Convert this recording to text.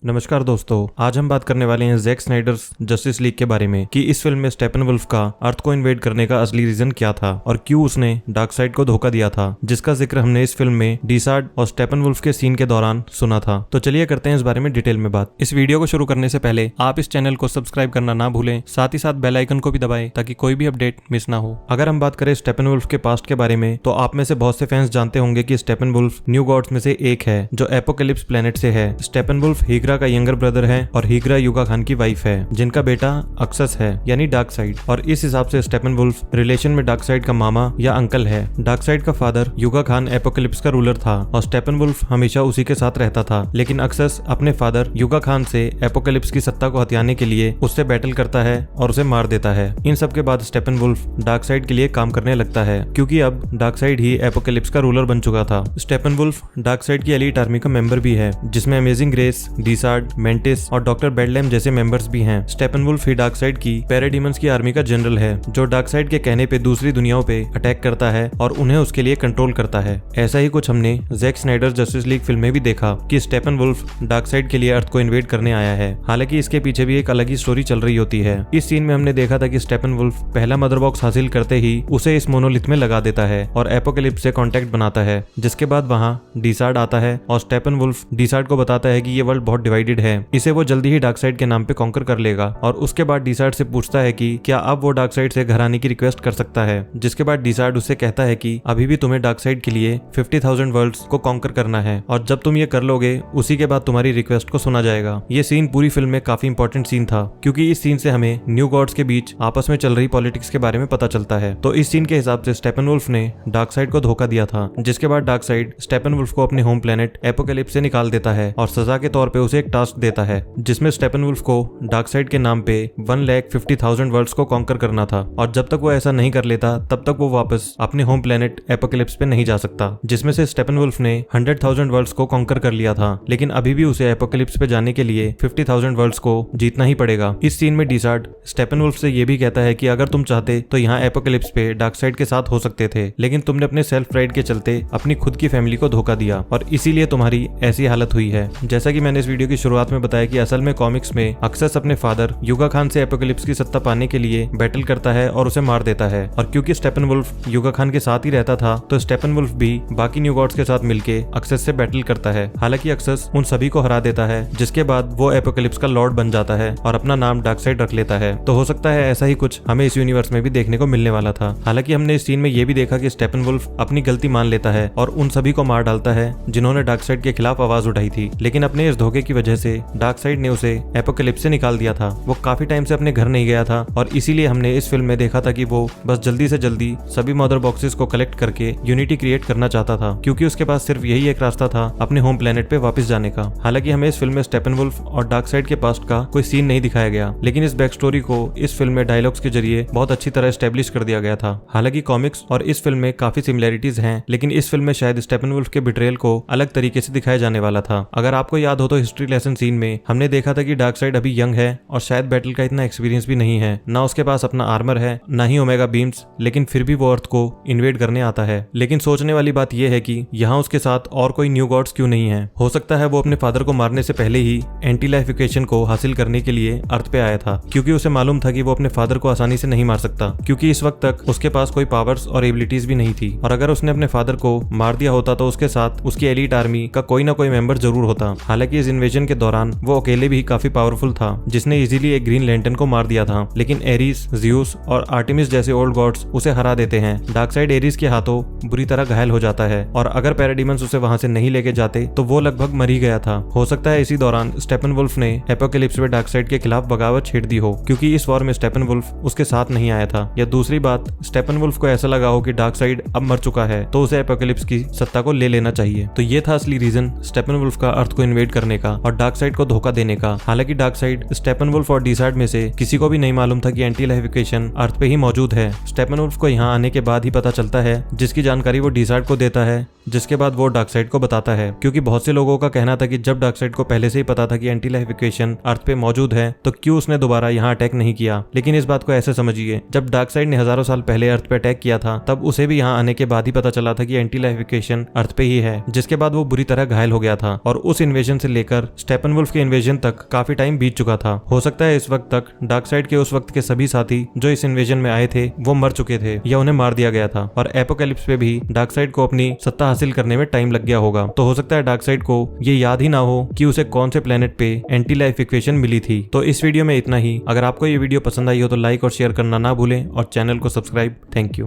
नमस्कार दोस्तों, आज हम बात करने वाले हैं जैक स्नाइडर्स जस्टिस लीग के बारे में कि इस फिल्म में स्टेपनवुल्फ का अर्थ को इन्वेड करने का असली रीजन क्या था और क्यों उसने डार्कसाइड को धोखा दिया था, जिसका जिक्र हमने इस फिल्म में डीसार्ड और स्टेपनवुल्फ के सीन के दौरान सुना था। तो चलिए करते हैं इस बारे में डिटेल में बात। इस वीडियो को शुरू करने से पहले आप इस चैनल को सब्सक्राइब करना ना भूलें, साथ ही साथ बेल आइकन को भी दबाएं ताकि कोई भी अपडेट मिस ना हो। अगर हम बात करें स्टेपनवुल्फ के पास्ट के बारे में तो आप में से बहुत से फैंस जानते होंगे कि स्टेपनवुल्फ न्यू गॉड्स में से एक है जो एपोकलिप्स प्लेनेट से है। स्टेपनवुल्फ हीग्रा का यंगर ब्रदर है और हीग्रा युगा खान की वाइफ है जिनका बेटा अक्सस है यानी डार्कसाइड, और इस हिसाब से स्टेपनवुल्फ रिलेशन में डार्कसाइड का मामा या अंकल है। डार्कसाइड का फादर युगा खान एपोकलिप्स का रूलर था और स्टेपनवुल्फ हमेशा उसी के साथ रहता था, लेकिन अक्सस अपने फादर युगा खान से एपोकलिप्स की सत्ता को हथियाने के लिए उससे बैटल करता है और उसे मार देता है। इन सब के बाद स्टेपनवुल्फ डार्कसाइड के लिए काम करने लगता है क्योंकि अब डार्कसाइड ही एपोकलिप्स का रूलर बन चुका था। स्टेपनवुल्फ डार्कसाइड की एलीट आर्मी का मेंबर भी है जिसमें अमेजिंग ग्रेस, डीसार्ड, मेंटिस और डॉक्टर बेडलैम जैसे मेंबर्स भी हैं। स्टेपनवुल्फ ही डार्कसाइड की पैराडीमंस की आर्मी का जनरल है जो डार्कसाइड के कहने पे दूसरी दुनियाओं पे अटैक करता है और उन्हें उसके लिए कंट्रोल करता है। ऐसा ही कुछ हमने Jack Snyder Justice League film में भी देखा कि स्टेपनवुल्फ डार्कसाइड के लिए अर्थ को इन्वेड करने आया है। हालांकि इसके पीछे भी एक अलग ही स्टोरी चल रही होती है। इस सीन में हमने देखा था कि स्टेपनवुल्फ पहला मदर बॉक्स हासिल करते ही उसे इस मोनोलिथ में लगा देता है और एपोकलिप्स से कॉन्टेक्ट बनाता है, जिसके बाद वहाँ डीसार्ड आता है और स्टेपनवुल्फ डीसार्ड को बताता है कि ये वर्ल्ड बहुत डिवाइडेड है, इसे वो जल्दी ही डार्कसाइड के नाम पे कॉन्कर कर लेगा। और उसके बाद डीसार्ड से पूछता है कि क्या अब वो डार्कसाइड से घर आने की रिक्वेस्ट कर सकता है, जिसके बाद डीसार्ड उससे कहता है कि अभी भी तुम्हें डार्कसाइड के लिए 50,000 वर्ल्ड्स को कॉन्कर करना है और जब तुम ये कर लोगे उसी के बाद तुम्हारी रिक्वेस्ट को सुना जाएगा। ये सीन पूरी फिल्म में काफी इंपॉर्टेंट सीन था क्योंकि इस सीन से हमें न्यू गॉड्स के बीच आपस में चल रही पॉलिटिक्स के बारे में पता चलता है। तो इस सीन के हिसाब से स्टेपनवुल्फ ने डार्कसाइड को धोखा दिया था, जिसके बाद डार्कसाइड स्टेपनवुल्फ को अपने होम प्लेनेट एपोकलिप्स से निकाल देता है और सजा के तौर पे उसे एक टास्क देता है जिसमें स्टेपनवुल्फ को डार्कसाइड के नाम पे 1,50,000 वर्ल्ड्स को कॉन्कर करना था और जब तक वो ऐसा नहीं कर लेता तब तक वो वापस अपने होम प्लेनेट एपोकलिप्स पे नहीं जा सकता। जिसमें से स्टेपनवुल्फ ने 100,000 वर्ल्ड्स को कॉन्कर कर लिया था, लेकिन अभी भी उसे एपोकलिप्स पे जाने के लिए 50,000 वर्ल्ड्स को जीतना ही पड़ेगा। इस सीन में डीसार्ड स्टेपनवुल्फ से ये भी कहता है कि अगर तुम चाहते तो यहाँ एपोकलिप्स पे डार्कसाइड के साथ हो सकते थे, लेकिन तुमने अपने सेल्फ प्राइड के चलते अपनी खुद की फैमिली को धोखा दिया और इसीलिए तुम्हारी ऐसी हालत हुई है। जैसा कि मैंने इस वीडियो की शुरुआत में बताया कि असल में कॉमिक्स में अक्सस अपने फादर युगा खान से एपोकलिप्स की सत्ता पाने के लिए बैटल करता है और उसे मार देता है, और क्योंकि स्टेपनवुल्फ युगा खान के साथ ही रहता था तो स्टेपनवुल्फ भी बाकी न्यू गॉड्स के साथ मिलके अक्सस से बैटल करता है। हालांकि अक्सस उन सभी को हरा देता है, जिसके बाद वो एपोकलिप्स का लॉर्ड बन जाता है और अपना नाम डार्कसाइड रख लेता है। तो हो सकता है ऐसा ही कुछ हमें इस यूनिवर्स में भी देखने को मिलने वाला था। हालांकि हमने इस सीन में ये भी देखा कि स्टेपनवुल्फ अपनी गलती मान लेता है और उन सभी को मार डालता है जिन्होंने डार्कसाइड के खिलाफ आवाज उठाई थी, लेकिन अपने इस धोखे की वजह से डार्कसाइड ने उसे एपोकलिप्स से निकाल दिया था। वो काफी टाइम से अपने घर नहीं गया था और इसीलिए हमने इस फिल्म में देखा था कि वो बस जल्दी से जल्दी सभी मदर बॉक्सेस को कलेक्ट करके यूनिटी क्रिएट करना चाहता था क्योंकि उसके पास सिर्फ यही एक रास्ता था अपने होम प्लेनेट पे वापस जाने का। हालांकि हमें इस फिल्म में स्टेपनवुल्फ और डार्कसाइड के पास्ट का कोई सीन नहीं दिखाया गया, लेकिन इस बैक स्टोरी को इस फिल्म में डायलॉग्स के जरिए बहुत अच्छी तरह एस्टेब्लिश कर दिया गया था। हालांकि कॉमिक्स और इस फिल्म में काफी सिमिलैरिटीज हैं, लेकिन इस फिल्म में शायद स्टेपनवुल्फ के बिट्रेयल को अलग तरीके से दिखाया जाने वाला था। अगर आपको याद हो तो हिस्ट्री लेसन सीन में हमने देखा था कि डार्कसाइड अभी यंग है और शायद बैटल का इतना एक्सपीरियंस भी नहीं है, ना उसके पास अपना आर्मर है, ना ही ओमेगा बीम्स, लेकिन फिर भी वो अर्थ को इन्वेड करने आता है। लेकिन सोचने वाली बात यह है कि यहाँ उसके साथ और कोई न्यू गॉड्स क्यों नहीं है। हो सकता है वो अपने फादर को मारने से पहले ही एंटी लाइफ इक्वेशन को हासिल करने के लिए अर्थ पे आया था, क्योंकि उसे मालूम था कि वो अपने फादर को आसानी से नहीं मार सकता क्योंकि इस वक्त तक उसके पास कोई पावर्स और एबिलिटीज भी नहीं थी, और अगर उसने अपने फादर को मार दिया होता तो उसके साथ उसकी एलीट आर्मी का कोई ना कोई मेंबर जरूर होता। हालांकि इस इन्वेजन के दौरान वो अकेले भी काफी पावरफुल था जिसने इजीली एक ग्रीन लैंटर्न को मार दिया था, लेकिन एरीज, ज़्यूस और आर्टेमिस जैसे ओल्ड गॉड्स उसे हरा देते हैं। डार्कसाइड एरीज के हाथों बुरी तरह घायल हो जाता है और अगर पैराडीमंस उसे वहां से नहीं लेके जाते तो वो लगभग मर ही गया था। हो सकता है इसी दौरान स्टेपनवुल्फ ने एपोकलिप्स में डार्कसाइड के खिलाफ बगावत छेड़ दी हो क्योंकि इस वॉर में स्टेपनवुल्फ उसके साथ नहीं आया था, या दूसरी बात स्टेपनवुल्फ को ऐसा लगा हो कि डार्कसाइड अब मर चुका है तो उसे एपोकलिप्स की सत्ता को ले लेना चाहिए। तो ये था असली रीजन स्टेपनवुल्फ का अर्थ को इन्वेड करने का और डार्कसाइड को धोखा देने का। हालांकि डार्कसाइड, स्टेपनवुल्फ और डीसार्ड में से किसी को भी नहीं मालूम था कि एंटी लाइफ इक्वेशन अर्थ पे ही मौजूद है। स्टेपनवुल्फ को यहाँ आने के बाद ही पता चलता है, जिसकी जानकारी वो डीसार्ड को देता है, जिसके बाद वो डार्कसाइड को बताता है क्योंकि बहुत से लोगों का कहना था कि जब डार्कसाइड को पहले से ही पता था कि एंटी लाइफ इक्वेशन अर्थ पे मौजूद है तो क्यों उसने दोबारा यहाँ अटैक नहीं किया। लेकिन इस बात को ऐसे समझिए, जब डार्कसाइड ने हजारों साल पहले अर्थ पे अटैक किया था तब उसे भी यहाँ आने के बाद ही पता चला था कि एंटी लाइफ इक्वेशन अर्थ पे ही है, जिसके बाद वो बुरी तरह घायल हो गया था और उस इन्वेजन से लेकर स्टेपनवुल्फ के इन्वेजन तक काफी टाइम बीत चुका था। हो सकता है इस वक्त तक डार्कसाइड के उस वक्त के सभी साथी जो इस इन्वेजन में आए थे वो मर चुके थे या उन्हें मार दिया गया था, और एपोकैलिप्स पे भी डार्कसाइड को अपनी सत्ता हासिल करने में टाइम लग गया होगा। तो हो सकता है डार्कसाइड को ये याद ही ना हो कि उसे कौन से प्लेनेट पे एंटी लाइफ इक्वेशन मिली थी। तो इस वीडियो में इतना ही। अगर आपको ये वीडियो पसंद आई हो तो लाइक और शेयर करना ना भूलें और चैनल को सब्सक्राइब। Thank you.